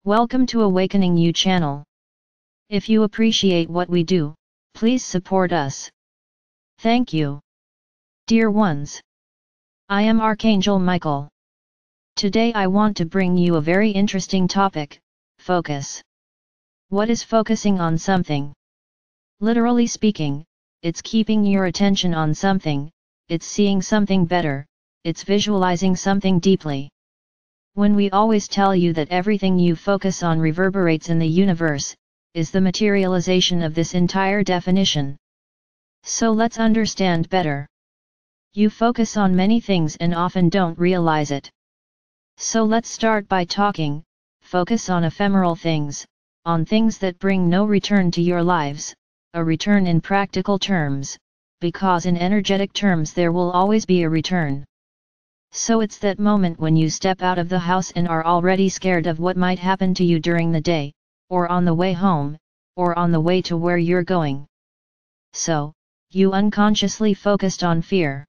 Welcome to Awakening You channel. If you appreciate what we do, please support us. Thank you. Dear ones, I am Archangel Michael. Today I want to bring you a very interesting topic, focus. What is focusing on something? Literally speaking, it's keeping your attention on something, it's seeing something better, it's visualizing something deeply. When we always tell you that everything you focus on reverberates in the universe, is the materialization of this entire definition. So let's understand better. You focus on many things and often don't realize it. So let's start by talking, focus on ephemeral things, on things that bring no return to your lives, a return in practical terms, because in energetic terms there will always be a return. So it's that moment when you step out of the house and are already scared of what might happen to you during the day, or on the way home, or on the way to where you're going. So, you unconsciously focused on fear.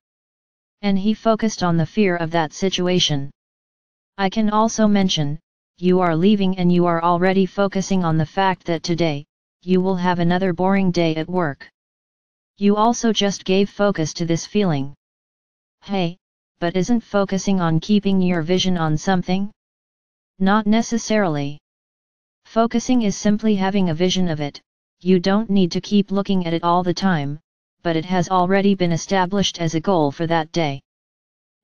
And he focused on the fear of that situation. I can also mention, you are leaving and you are already focusing on the fact that today, you will have another boring day at work. You also just gave focus to this feeling. Hey, but isn't focusing on keeping your vision on something? Not necessarily. Focusing is simply having a vision of it, you don't need to keep looking at it all the time, but it has already been established as a goal for that day.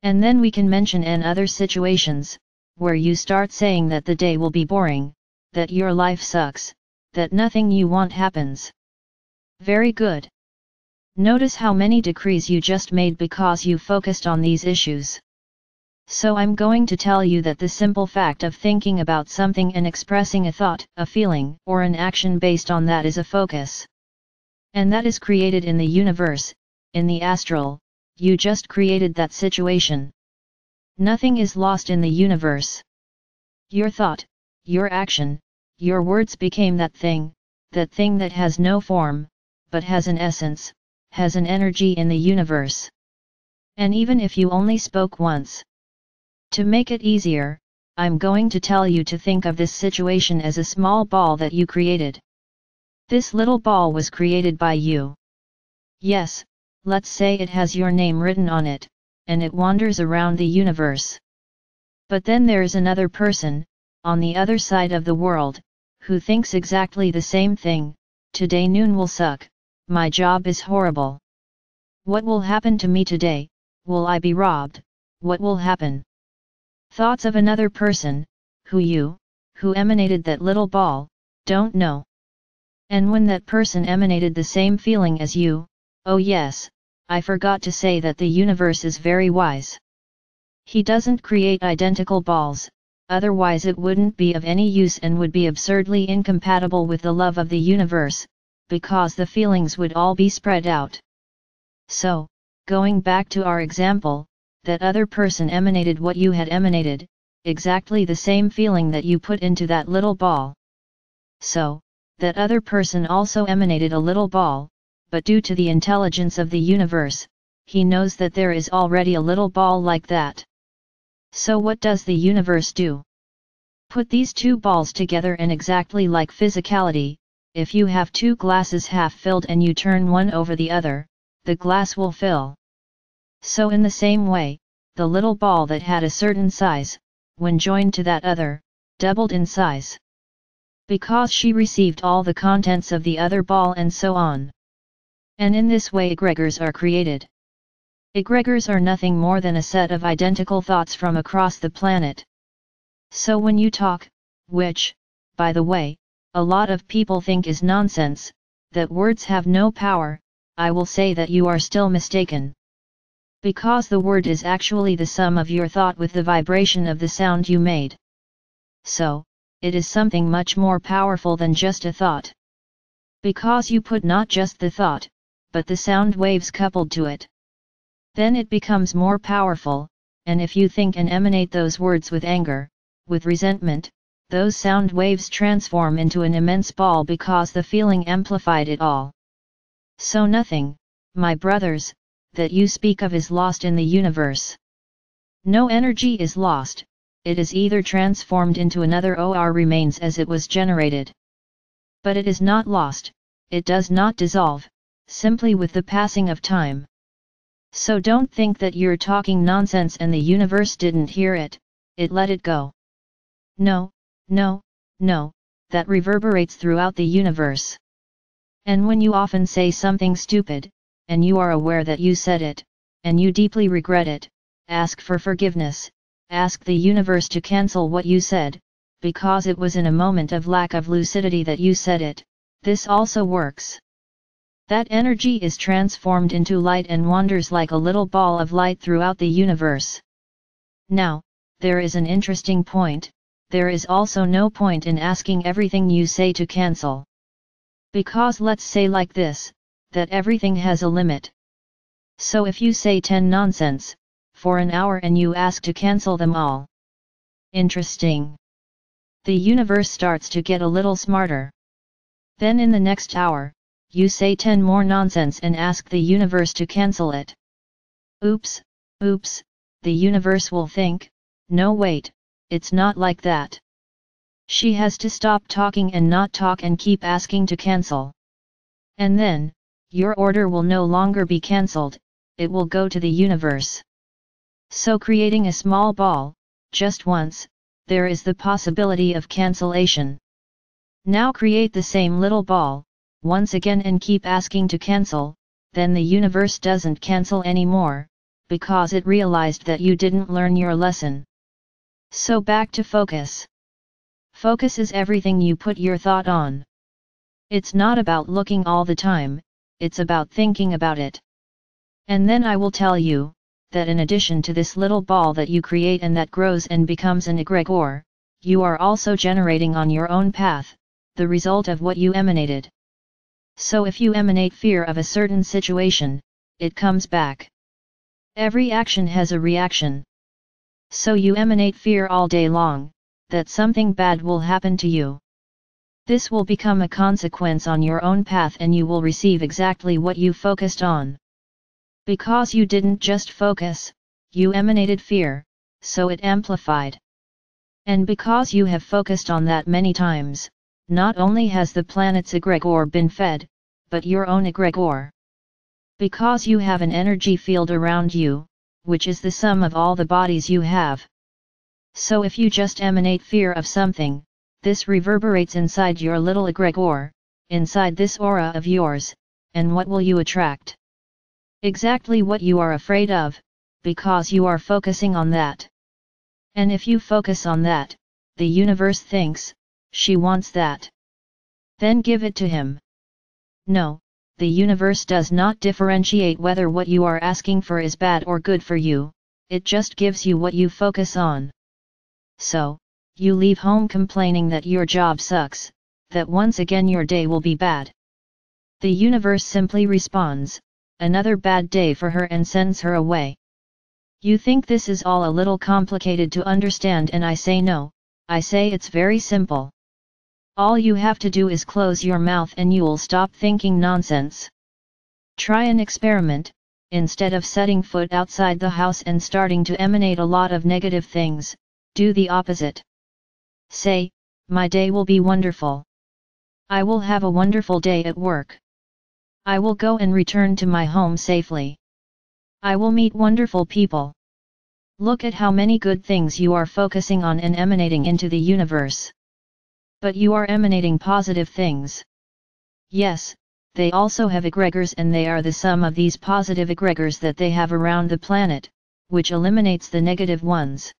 And then we can mention in other situations, where you start saying that the day will be boring, that your life sucks, that nothing you want happens. Very good. Notice how many decrees you just made because you focused on these issues. So I'm going to tell you that the simple fact of thinking about something and expressing a thought, a feeling, or an action based on that is a focus. And that is created in the universe, in the astral, you just created that situation. Nothing is lost in the universe. Your thought, your action, your words became that thing that has no form, but has an essence, has an energy in the universe. And even if you only spoke once. To make it easier, I'm going to tell you to think of this situation as a small ball that you created. This little ball was created by you. Yes, let's say it has your name written on it, and it wanders around the universe. But then there's another person, on the other side of the world, who thinks exactly the same thing, today noon will suck, my job is horrible. What will happen to me today, will I be robbed, what will happen? Thoughts of another person, who emanated that little ball, don't know. And when that person emanated the same feeling as you, oh yes, I forgot to say that the universe is very wise. He doesn't create identical balls, otherwise it wouldn't be of any use and would be absurdly incompatible with the love of the universe, because the feelings would all be spread out. So, going back to our example, that other person emanated what you had emanated, exactly the same feeling that you put into that little ball. So, that other person also emanated a little ball, but due to the intelligence of the universe, he knows that there is already a little ball like that. So what does the universe do? Put these two balls together and exactly like physicality, if you have two glasses half filled and you turn one over the other, the glass will fill. So in the same way, the little ball that had a certain size, when joined to that other, doubled in size. Because she received all the contents of the other ball and so on. And in this way egregores are created. Egregores are nothing more than a set of identical thoughts from across the planet. So when you talk, which, by the way, a lot of people think is nonsense, that words have no power, I will say that you are still mistaken. Because the word is actually the sum of your thought with the vibration of the sound you made. So, it is something much more powerful than just a thought. Because you put not just the thought, but the sound waves coupled to it. Then it becomes more powerful, and if you think and emanate those words with anger, with resentment, those sound waves transform into an immense ball because the feeling amplified it all. So nothing, my brothers, that you speak of is lost in the universe. No energy is lost, it is either transformed into another or remains as it was generated. But it is not lost, it does not dissolve, simply with the passing of time. So don't think that you're talking nonsense and the universe didn't hear it, it let it go. No, no, no, that reverberates throughout the universe. And when you often say something stupid, and you are aware that you said it, and you deeply regret it, ask for forgiveness, ask the universe to cancel what you said, because it was in a moment of lack of lucidity that you said it. This also works. That energy is transformed into light and wanders like a little ball of light throughout the universe. Now, there is an interesting point, there is also no point in asking everything you say to cancel. Because let's say like this, that everything has a limit. So if you say 10 nonsense, for an hour and you ask to cancel them all. Interesting. The universe starts to get a little smarter. Then in the next hour, you say 10 more nonsense and ask the universe to cancel it. Oops, oops, the universe will think, no wait, it's not like that. She has to stop talking and not talk and keep asking to cancel. And then, your order will no longer be cancelled, it will go to the universe. So creating a small ball, just once, there is the possibility of cancellation. Now create the same little ball, once again and keep asking to cancel, then the universe doesn't cancel anymore, because it realized that you didn't learn your lesson. So back to focus. Focus is everything you put your thought on. It's not about looking all the time, it's about thinking about it. And then I will tell you, that in addition to this little ball that you create and that grows and becomes an egregore, you are also generating on your own path, the result of what you emanated. So if you emanate fear of a certain situation, it comes back. Every action has a reaction. So you emanate fear all day long, that something bad will happen to you. This will become a consequence on your own path and you will receive exactly what you focused on. Because you didn't just focus, you emanated fear, so it amplified. And because you have focused on that many times, not only has the planet's egregore been fed, but your own egregore. Because you have an energy field around you, which is the sum of all the bodies you have. So if you just emanate fear of something, this reverberates inside your little egregore, inside this aura of yours, and what will you attract? Exactly what you are afraid of, because you are focusing on that. And if you focus on that, the universe thinks, she wants that. Then give it to him. No, the universe does not differentiate whether what you are asking for is bad or good for you, it just gives you what you focus on. So, you leave home complaining that your job sucks, that once again your day will be bad. The universe simply responds, another bad day for her and sends her away. You think this is all a little complicated to understand and I say no, I say it's very simple. All you have to do is close your mouth and you'll stop thinking nonsense. Try an experiment, instead of setting foot outside the house and starting to emanate a lot of negative things, do the opposite. Say, my day will be wonderful. I will have a wonderful day at work. I will go and return to my home safely. I will meet wonderful people. Look at how many good things you are focusing on and emanating into the universe. But you are emanating positive things. Yes, they also have egregores and they are the sum of these positive egregores that they have around the planet, which eliminates the negative ones.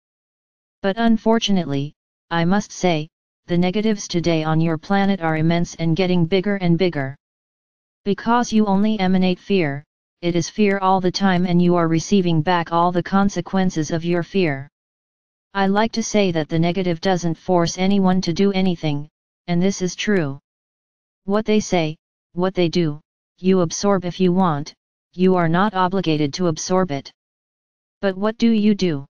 But unfortunately, I must say, the negatives today on your planet are immense and getting bigger and bigger. Because you only emanate fear, it is fear all the time and you are receiving back all the consequences of your fear. I like to say that the negative doesn't force anyone to do anything, and this is true. What they say, what they do, you absorb if you want, you are not obligated to absorb it. But what do?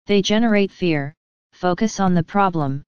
They generate fear, focus on the problem,